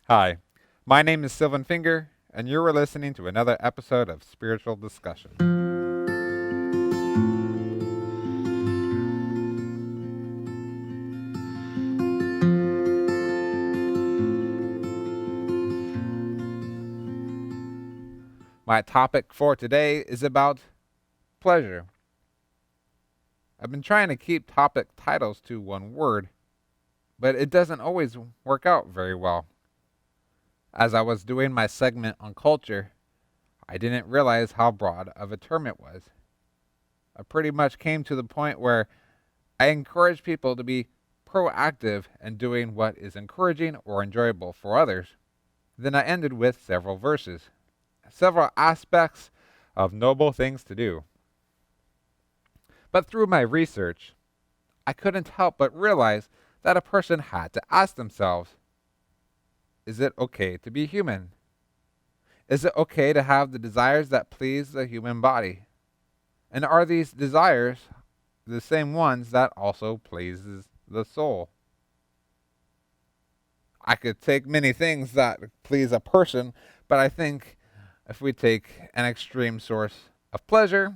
Hi, my name is Sylvan Finger, and you're listening to another episode of Spiritual Discussion. My topic for today is about pleasure. I've been trying to keep topic titles to one word, but it doesn't always work out very well. As I was doing my segment on culture, I didn't realize how broad of a term it was. I pretty much came to the point where I encourage people to be proactive in doing what is encouraging or enjoyable for others. Then I ended with several verses, several aspects of noble things to do. But through my research, I couldn't help but realize that a person had to ask themselves, is it okay to be human? Is it okay to have the desires that please the human body? And are these desires the same ones that also pleases the soul? I could take many things that please a person, but I think if we take an extreme source of pleasure,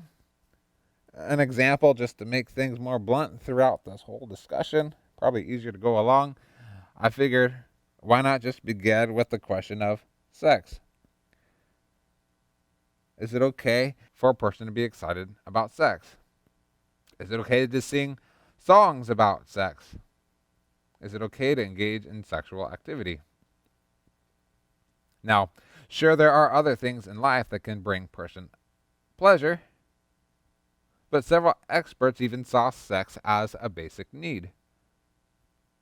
an example just to make things more blunt throughout this whole discussion, probably easier to go along, I figured why not just begin with the question of sex? Is it okay for a person to be excited about sex? Is it okay to sing songs about sex? Is it okay to engage in sexual activity? Now, sure, there are other things in life that can bring person pleasure, but several experts even saw sex as a basic need.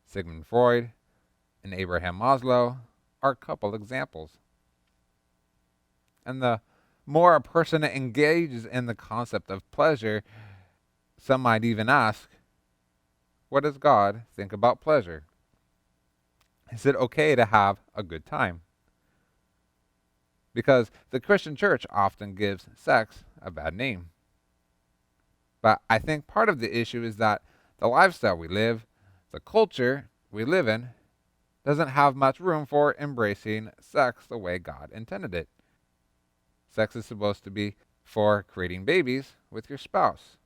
Sigmund Freud and Abraham Maslow are a couple examples. And the more a person engages in the concept of pleasure, some might even ask, what does God think about pleasure? Is it okay to have a good time? Because the Christian church often gives sex a bad name. But I think part of the issue is that the lifestyle we live, the culture we live in, doesn't have much room for embracing sex the way God intended it. Sex is supposed to be for creating babies with your spouse.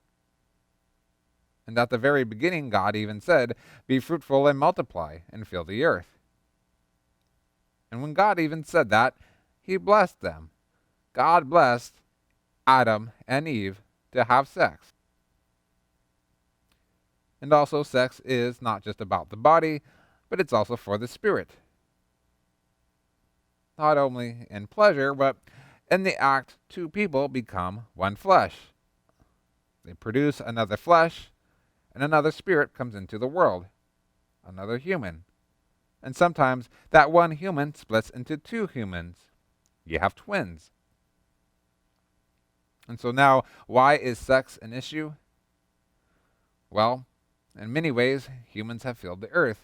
And at the very beginning, God even said, be fruitful and multiply and fill the earth. And when God even said that, He blessed them. God blessed Adam and Eve to have sex. And also, sex is not just about the body, but it's also for the spirit. Not only in pleasure, but in the act, two people become one flesh. They produce another flesh, and another spirit comes into the world, another human. And sometimes that one human splits into two humans. You have twins. And so now, why is sex an issue? Well, in many ways, humans have filled the earth.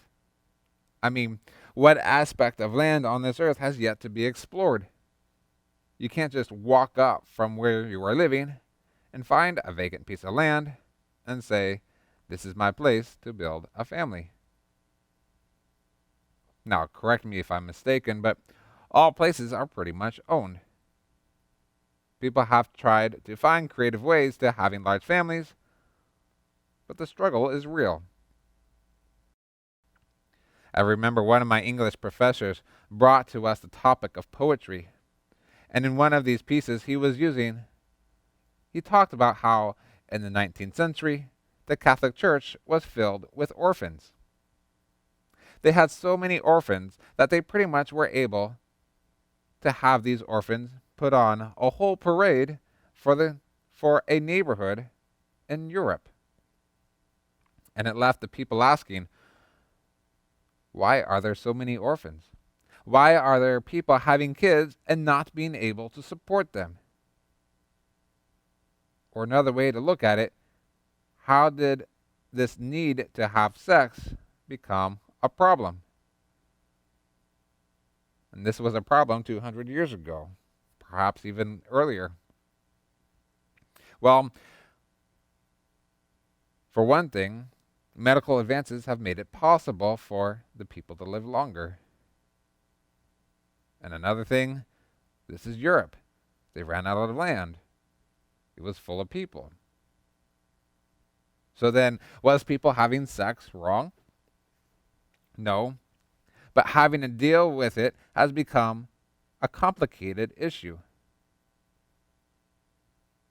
I mean, what aspect of land on this earth has yet to be explored? You can't just walk up from where you are living and find a vacant piece of land and say, this is my place to build a family. Now, correct me if I'm mistaken, but all places are pretty much owned. People have tried to find creative ways to having large families, but the struggle is real. I remember one of my English professors brought to us the topic of poetry, and in one of these pieces he talked about how in the 19th century the Catholic Church was filled with orphans. They had so many orphans that they pretty much were able to have these orphans put on a whole parade for a neighborhood in Europe. And it left the people asking, why are there so many orphans? Why are there people having kids and not being able to support them? Or another way to look at it, how did this need to have sex become a problem? And this was a problem 200 years ago, perhaps even earlier. Well, for one thing, medical advances have made it possible for the people to live longer. And another thing, this is Europe. They ran out of land. It was full of people. So then, was people having sex wrong? No. But having to deal with it has become a complicated issue.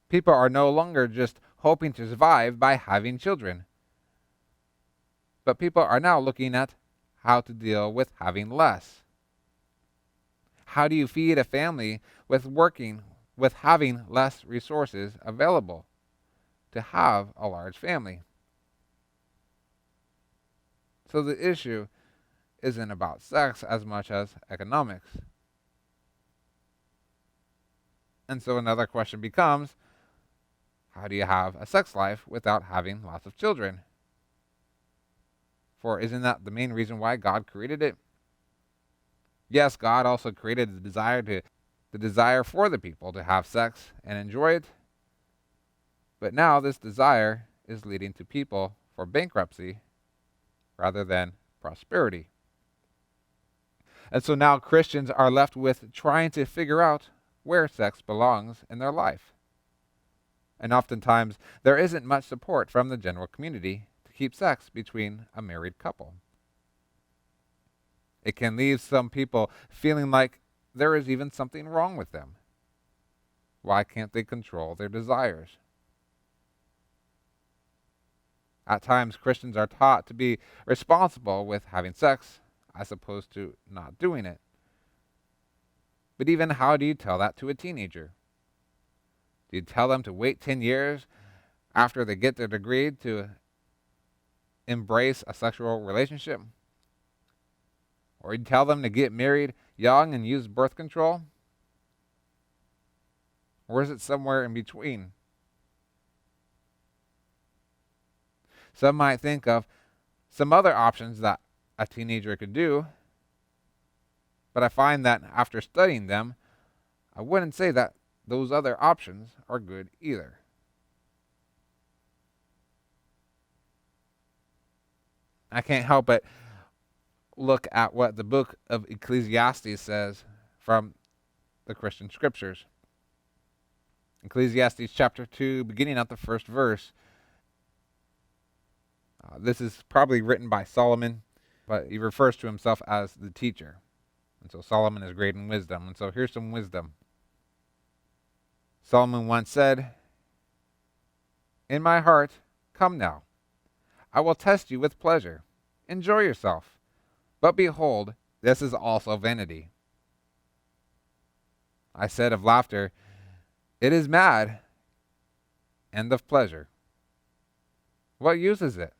People are no longer just hoping to survive by having children. But people are now looking at how to deal with having less. How do you feed a family with having less resources available to have a large family? So the issue isn't about sex as much as economics. And so another question becomes, how do you have a sex life without having lots of children? For isn't that the main reason why God created it? Yes, God also created the desire for the people to have sex and enjoy it. But now this desire is leading to people for bankruptcy rather than prosperity. And so now Christians are left with trying to figure out where sex belongs in their life. And oftentimes, there isn't much support from the general community to keep sex between a married couple. It can leave some people feeling like there is even something wrong with them. Why can't they control their desires? At times, Christians are taught to be responsible with having sex as opposed to not doing it. But even how do you tell that to a teenager? Do you tell them to wait 10 years after they get their degree to embrace a sexual relationship? Or you tell them to get married young and use birth control? Or is it somewhere in between? Some might think of some other options that a teenager could do, but I find that after studying them, I wouldn't say that those other options are good either. I can't help but look at what the book of Ecclesiastes says from the Christian scriptures. Ecclesiastes chapter 2, beginning at the first verse. This is probably written by Solomon, but he refers to himself as the teacher. And so Solomon is great in wisdom. And so here's some wisdom. Solomon once said, "In my heart, come now. I will test you with pleasure. Enjoy yourself. But behold, this is also vanity. I said of laughter, it is mad, and of pleasure. What use is it?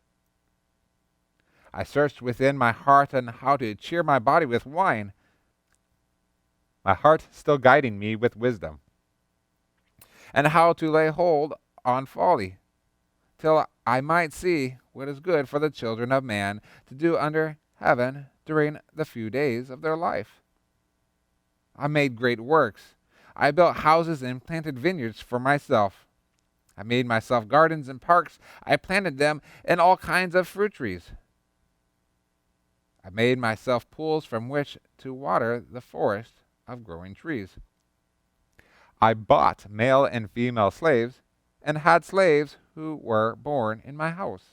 I searched within my heart on how to cheer my body with wine, my heart still guiding me with wisdom, and how to lay hold on folly, till I might see what is good for the children of man to do under heaven during the few days of their life. I made great works. I built houses and planted vineyards for myself. I made myself gardens and parks. I planted them and all kinds of fruit trees. I made myself pools from which to water the forest of growing trees. I bought male and female slaves and had slaves who were born in my house.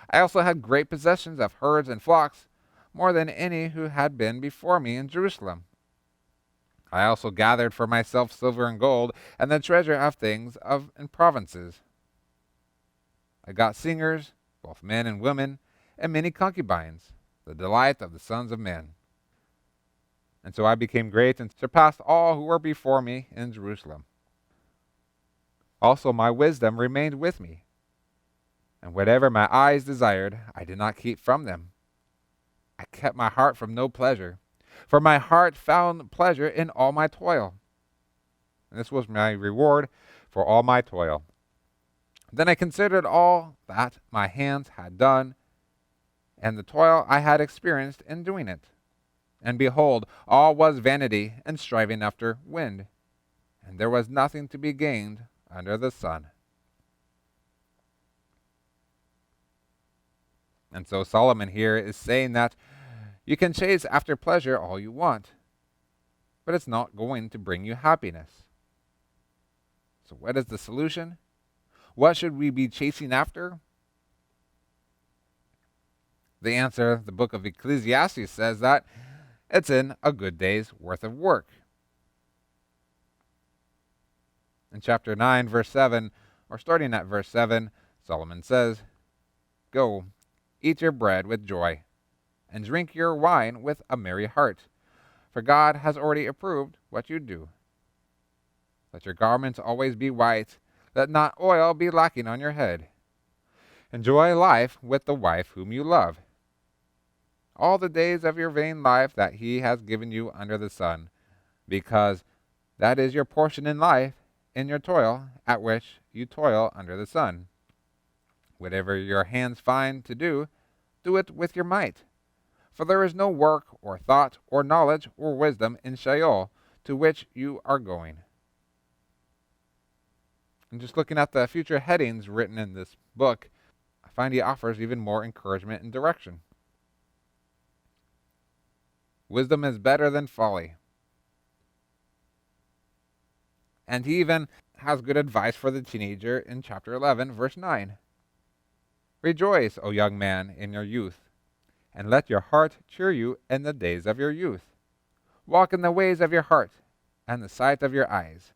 I also had great possessions of herds and flocks, more than any who had been before me in Jerusalem. I also gathered for myself silver and gold and the treasure of things in provinces. I got singers, both men and women, and many concubines, the delight of the sons of men. And so I became great and surpassed all who were before me in Jerusalem. Also my wisdom remained with me, and whatever my eyes desired, I did not keep from them. I kept my heart from no pleasure, for my heart found pleasure in all my toil. And this was my reward for all my toil. Then I considered all that my hands had done, and the toil I had experienced in doing it. And behold, all was vanity and striving after wind, and there was nothing to be gained under the sun. And so Solomon here is saying that you can chase after pleasure all you want, but it's not going to bring you happiness. So what is the solution? What should we be chasing after? The answer, the book of Ecclesiastes says that it's in a good day's worth of work. In chapter 9, verse 7, or starting at verse 7, Solomon says, "Go, eat your bread with joy, and drink your wine with a merry heart, for God has already approved what you do. Let your garments always be white, let not oil be lacking on your head. Enjoy life with the wife whom you love, all the days of your vain life that he has given you under the sun, because that is your portion in life, in your toil, at which you toil under the sun. Whatever your hands find to do, do it with your might. For there is no work, or thought, or knowledge, or wisdom in Sheol, to which you are going." And just looking at the future headings written in this book, I find he offers even more encouragement and direction. Wisdom is better than folly. And he even has good advice for the teenager in chapter 11, verse 9. "Rejoice, O young man, in your youth, and let your heart cheer you in the days of your youth. Walk in the ways of your heart and the sight of your eyes.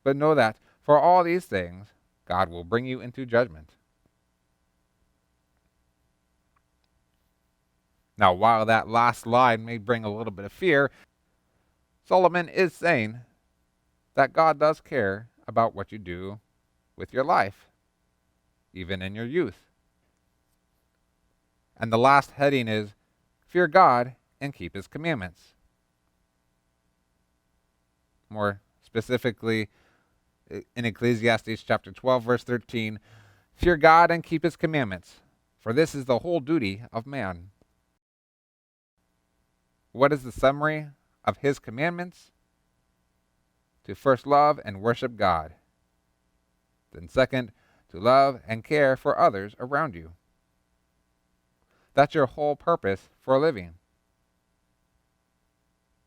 But know that for all these things, God will bring you into judgment." Now, while that last line may bring a little bit of fear, Solomon is saying that God does care about what you do with your life, even in your youth. And the last heading is, "Fear God and keep his commandments." More specifically, in Ecclesiastes chapter 12, verse 13, "Fear God and keep his commandments, for this is the whole duty of man." What is the summary of his commandments? To first love and worship God. Then second, to love and care for others around you. That's your whole purpose for living.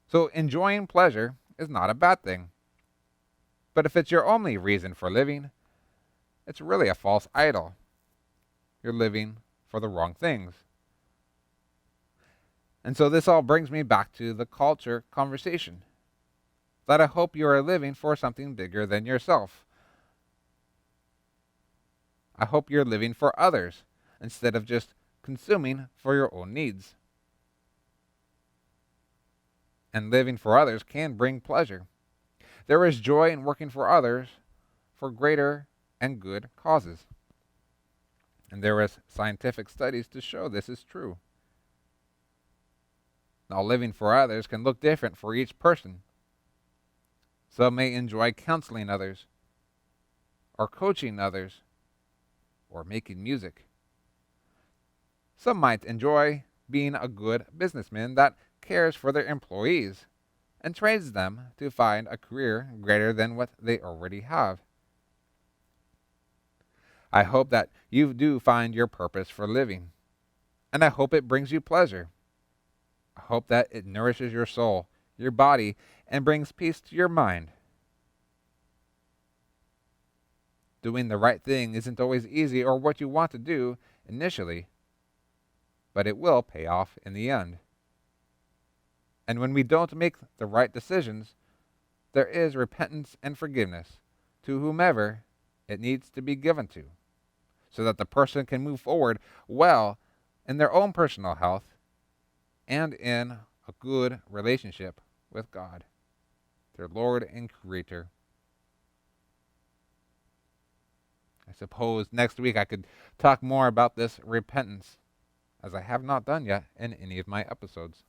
So enjoying pleasure is not a bad thing. But if it's your only reason for living, it's really a false idol. You're living for the wrong things. And so this all brings me back to the culture conversation, that I hope you are living for something bigger than yourself. I hope you're living for others instead of just consuming for your own needs. And living for others can bring pleasure. There is joy in working for others for greater and good causes. And there is scientific studies to show this is true. Now, living for others can look different for each person. Some may enjoy counseling others, or coaching others, or making music. Some might enjoy being a good businessman that cares for their employees and trains them to find a career greater than what they already have. I hope that you do find your purpose for living, and I hope it brings you pleasure. I hope that it nourishes your soul, your body, and brings peace to your mind. Doing the right thing isn't always easy or what you want to do initially, but it will pay off in the end. And when we don't make the right decisions, there is repentance and forgiveness to whomever it needs to be given to, so that the person can move forward well in their own personal health and in a good relationship with God, their Lord and Creator. I suppose next week I could talk more about this repentance, as I have not done yet in any of my episodes.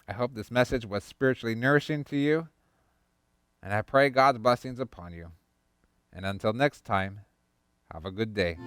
I hope this message was spiritually nourishing to you, and I pray God's blessings upon you. And until next time, have a good day.